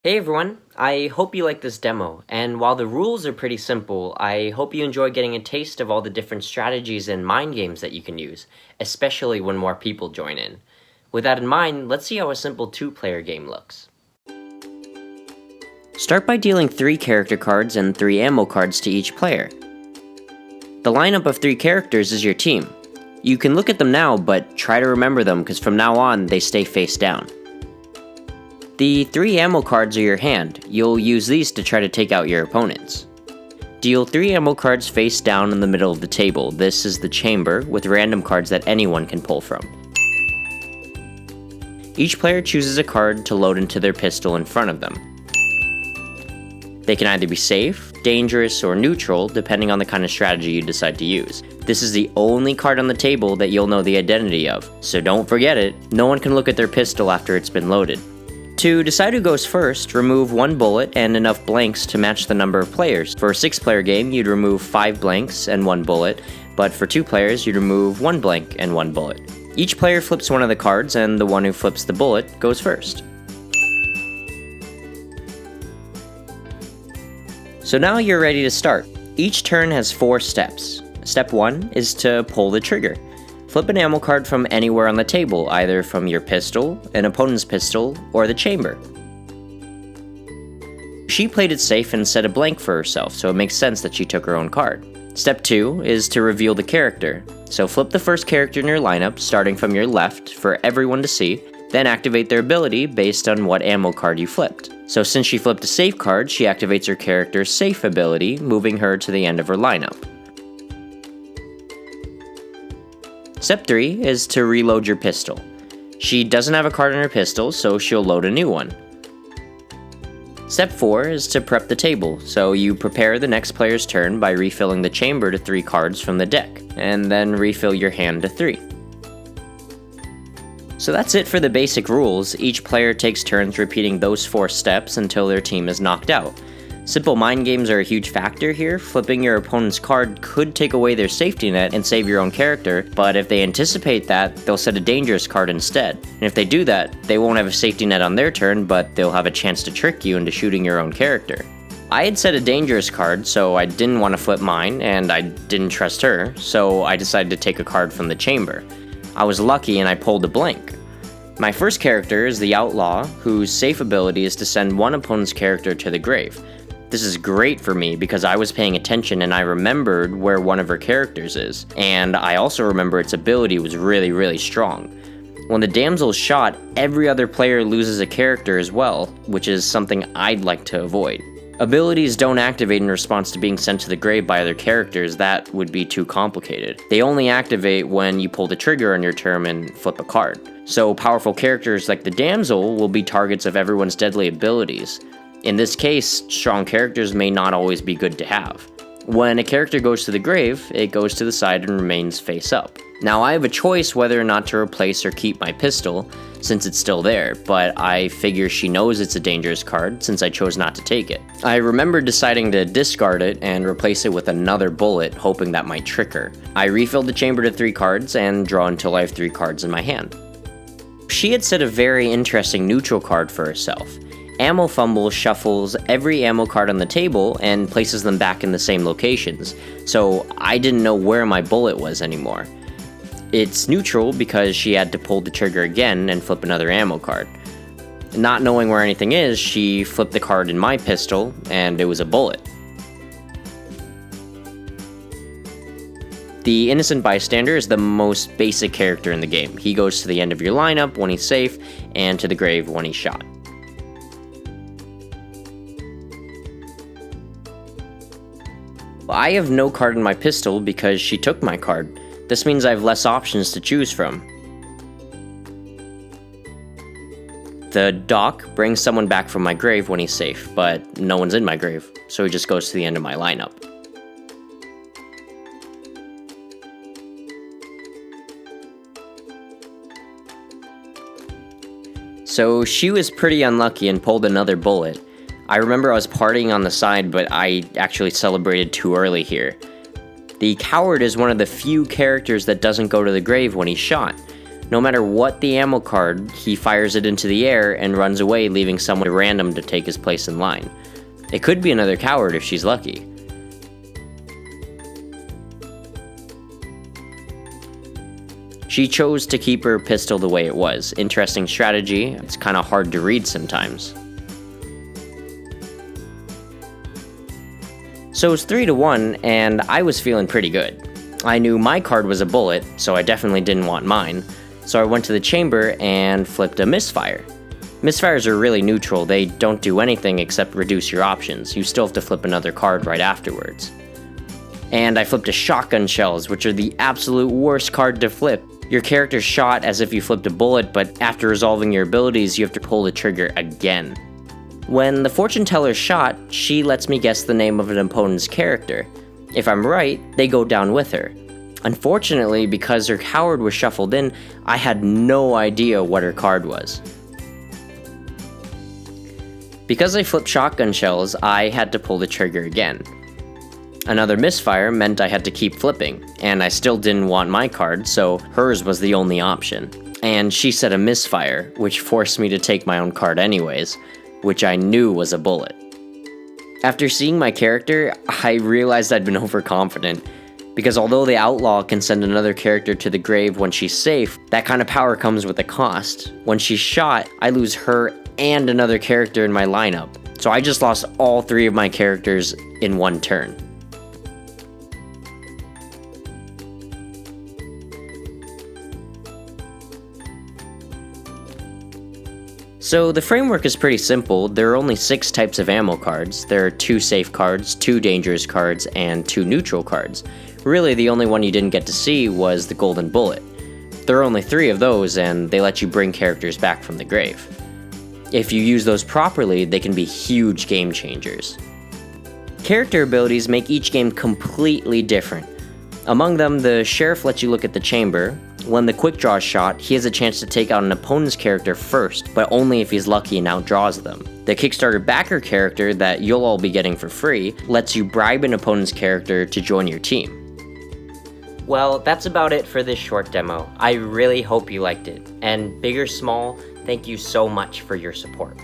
Hey everyone, I hope you like this demo, and while the rules are pretty simple, I hope you enjoy getting a taste of all the different strategies and mind games that you can use, especially when more people join in. With that in mind, let's see how a simple two-player game looks. Start by dealing 3 character cards and 3 ammo cards to each player. The lineup of 3 characters is your team. You can look at them now, but try to remember them because from now on, they stay face down. The 3 ammo cards are your hand. You'll use these to try to take out your opponents. Deal 3 ammo cards face down in the middle of the table. This is the chamber, with random cards that anyone can pull from. Each player chooses a card to load into their pistol in front of them. They can either be safe, dangerous, or neutral, depending on the kind of strategy you decide to use. This is the only card on the table that you'll know the identity of, so don't forget it. No one can look at their pistol after it's been loaded. To decide who goes first, remove 1 bullet and enough blanks to match the number of players. For a 6-player game, you'd remove 5 blanks and 1 bullet, but for 2 players, you'd remove 1 blank and 1 bullet. Each player flips one of the cards, and the one who flips the bullet goes first. So now you're ready to start. Each turn has 4 steps. Step 1 is to pull the trigger. Flip an ammo card from anywhere on the table, either from your pistol, an opponent's pistol, or the chamber. She played it safe and set a blank for herself, so it makes sense that she took her own card. Step 2 is to reveal the character. So flip the first character in your lineup, starting from your left, for everyone to see, then activate their ability based on what ammo card you flipped. So since she flipped a safe card, she activates her character's safe ability, moving her to the end of her lineup. Step 3 is to reload your pistol. She doesn't have a card in her pistol, so she'll load a new one. Step 4 is to prep the table, so you prepare the next player's turn by refilling the chamber to 3 cards from the deck, and then refill your hand to 3. So that's it for the basic rules. Each player takes turns repeating those 4 steps until their team is knocked out. Simple mind games are a huge factor here. Flipping your opponent's card could take away their safety net and save your own character, but if they anticipate that, they'll set a dangerous card instead. And if they do that, they won't have a safety net on their turn, but they'll have a chance to trick you into shooting your own character. I had set a dangerous card, so I didn't want to flip mine, and I didn't trust her, so I decided to take a card from the chamber. I was lucky and I pulled a blank. My first character is the Outlaw, whose safe ability is to send one opponent's character to the grave. This is great for me because I was paying attention and I remembered where one of her characters is, and I also remember its ability was really strong. When the damsel's shot, every other player loses a character as well, which is something I'd like to avoid. Abilities don't activate in response to being sent to the grave by other characters. That would be too complicated. They only activate when you pull the trigger on your turn and flip a card. So powerful characters like the damsel will be targets of everyone's deadly abilities. In this case, strong characters may not always be good to have. When a character goes to the grave, it goes to the side and remains face up. Now I have a choice whether or not to replace or keep my pistol, since it's still there, but I figure she knows it's a dangerous card since I chose not to take it. I remember deciding to discard it and replace it with another bullet, hoping that might trick her. I refilled the chamber to 3 cards and draw until I have 3 cards in my hand. She had set a very interesting neutral card for herself. Ammo Fumble shuffles every ammo card on the table and places them back in the same locations, so I didn't know where my bullet was anymore. It's neutral because she had to pull the trigger again and flip another ammo card. Not knowing where anything is, she flipped the card in my pistol, and it was a bullet. The Innocent Bystander is the most basic character in the game. He goes to the end of your lineup when he's safe, and to the grave when he's shot. I have no card in my pistol because she took my card. This means I have less options to choose from. The Doc brings someone back from my grave when he's safe, but no one's in my grave, so he just goes to the end of my lineup. So she was pretty unlucky and pulled another bullet. I remember I was partying on the side, but I actually celebrated too early here. The Coward is one of the few characters that doesn't go to the grave when he's shot. No matter what the ammo card, he fires it into the air and runs away, leaving someone random to take his place in line. It could be another coward if she's lucky. She chose to keep her pistol the way it was. Interesting strategy. It's kind of hard to read sometimes. So it was 3-1, and I was feeling pretty good. I knew my card was a bullet, so I definitely didn't want mine. So I went to the chamber and flipped a misfire. Misfires are really neutral. They don't do anything except reduce your options. You still have to flip another card right afterwards. And I flipped a shotgun shells, which are the absolute worst card to flip. Your character shot as if you flipped a bullet, but after resolving your abilities, you have to pull the trigger again. When the fortune teller shot, she lets me guess the name of an opponent's character. If I'm right, they go down with her. Unfortunately, because her coward was shuffled in, I had no idea what her card was. Because I flipped shotgun shells, I had to pull the trigger again. Another misfire meant I had to keep flipping, and I still didn't want my card, so hers was the only option. And she said a misfire, which forced me to take my own card anyways, which I knew was a bullet. After seeing my character, I realized I'd been overconfident, because although the outlaw can send another character to the grave when she's safe, that kind of power comes with a cost. When she's shot, I lose her and another character in my lineup, so I just lost all 3 of my characters in one turn. So the framework is pretty simple. There are only 6 types of ammo cards. There are 2 safe cards, 2 dangerous cards, and 2 neutral cards. Really, the only one you didn't get to see was the golden bullet. There are only 3 of those, and they let you bring characters back from the grave. If you use those properly, they can be huge game changers. Character abilities make each game completely different. Among them, the sheriff lets you look at the chamber. When the quick draw is shot, he has a chance to take out an opponent's character first, but only if he's lucky and outdraws them. The Kickstarter backer character that you'll all be getting for free lets you bribe an opponent's character to join your team. Well, that's about it for this short demo. I really hope you liked it, and big or small, thank you so much for your support.